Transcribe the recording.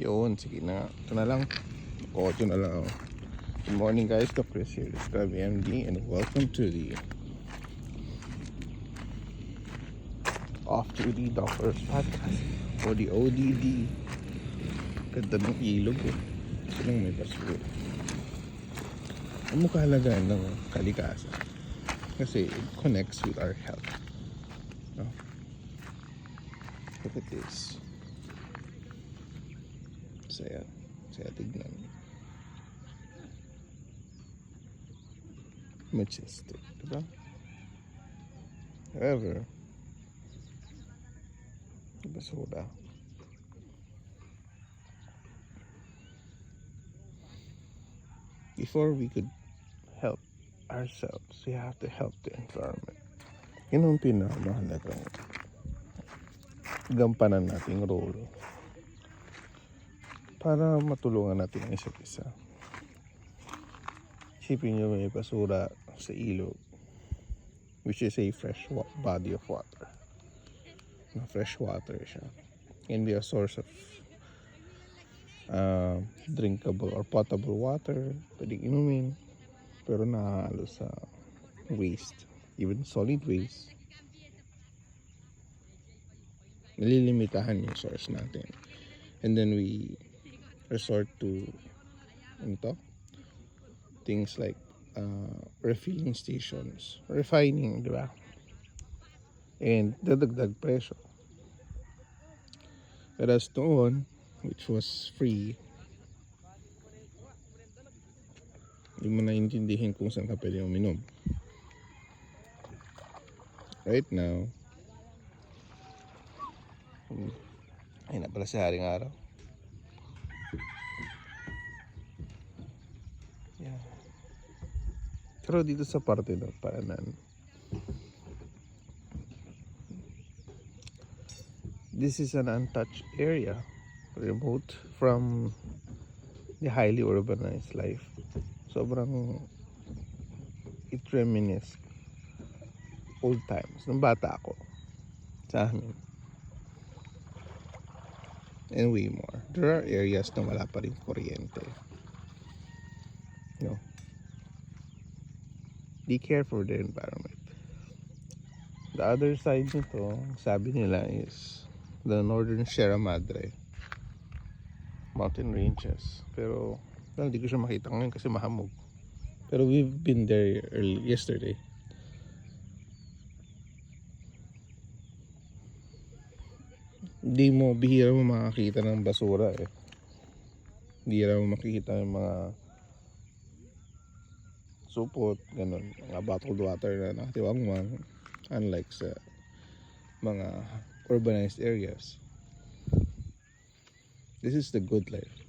Yun, sige na. Ito na lang. Ito na lang. Good morning guys, Doc Chris here. This is Grab MD and welcome to the Off Duty Doctors Podcast o the ODD. Ganda ng ilog eh. Ito lang may basura. Ang kahalagaan ng kalikasan kasi it connects with our health. No? Look at this. Saya tignan. Majestic, diba? However, basura. Before we could help ourselves, we have to help the environment. Yun ang pinakamahalagang gampanan nating role para matulungan natin ang isa't isa. Isipin nyo may basura sa ilog, which is a fresh body of water. Fresh water siya. Can be a source of drinkable or potable water. Pwedeng inumin. Pero nakahalo sa waste. Even solid waste. Nalilimitahan yung source natin. And then we resort to things like refilling stations, refining, di ba? And dadagdag presyo. Whereas noon, which was free, hindi mo naintindihin kung saan ka pwede uminom. Right now, ay na pala si Haring Araw. Yeah. Pero dito sa parte ng Paranan, this is an untouched area, remote from the highly urbanized life. Sobrang it reminisce old times nung bata ako sa amin. And way more. There are areas na wala pa rin kuryente. No. Be care for the environment. The other side nito, sabi nila is the northern Sierra Madre mountain ranges. Pero hindi ko siya makita ngayon kasi mahamog. Pero we've been there yesterday. Bihira mo makakita ng basura eh. Bihira mo makikita yung mga supot, ganun, mga bottled water na nakatiwangwang, unlike sa mga urbanized areas. This is the good life.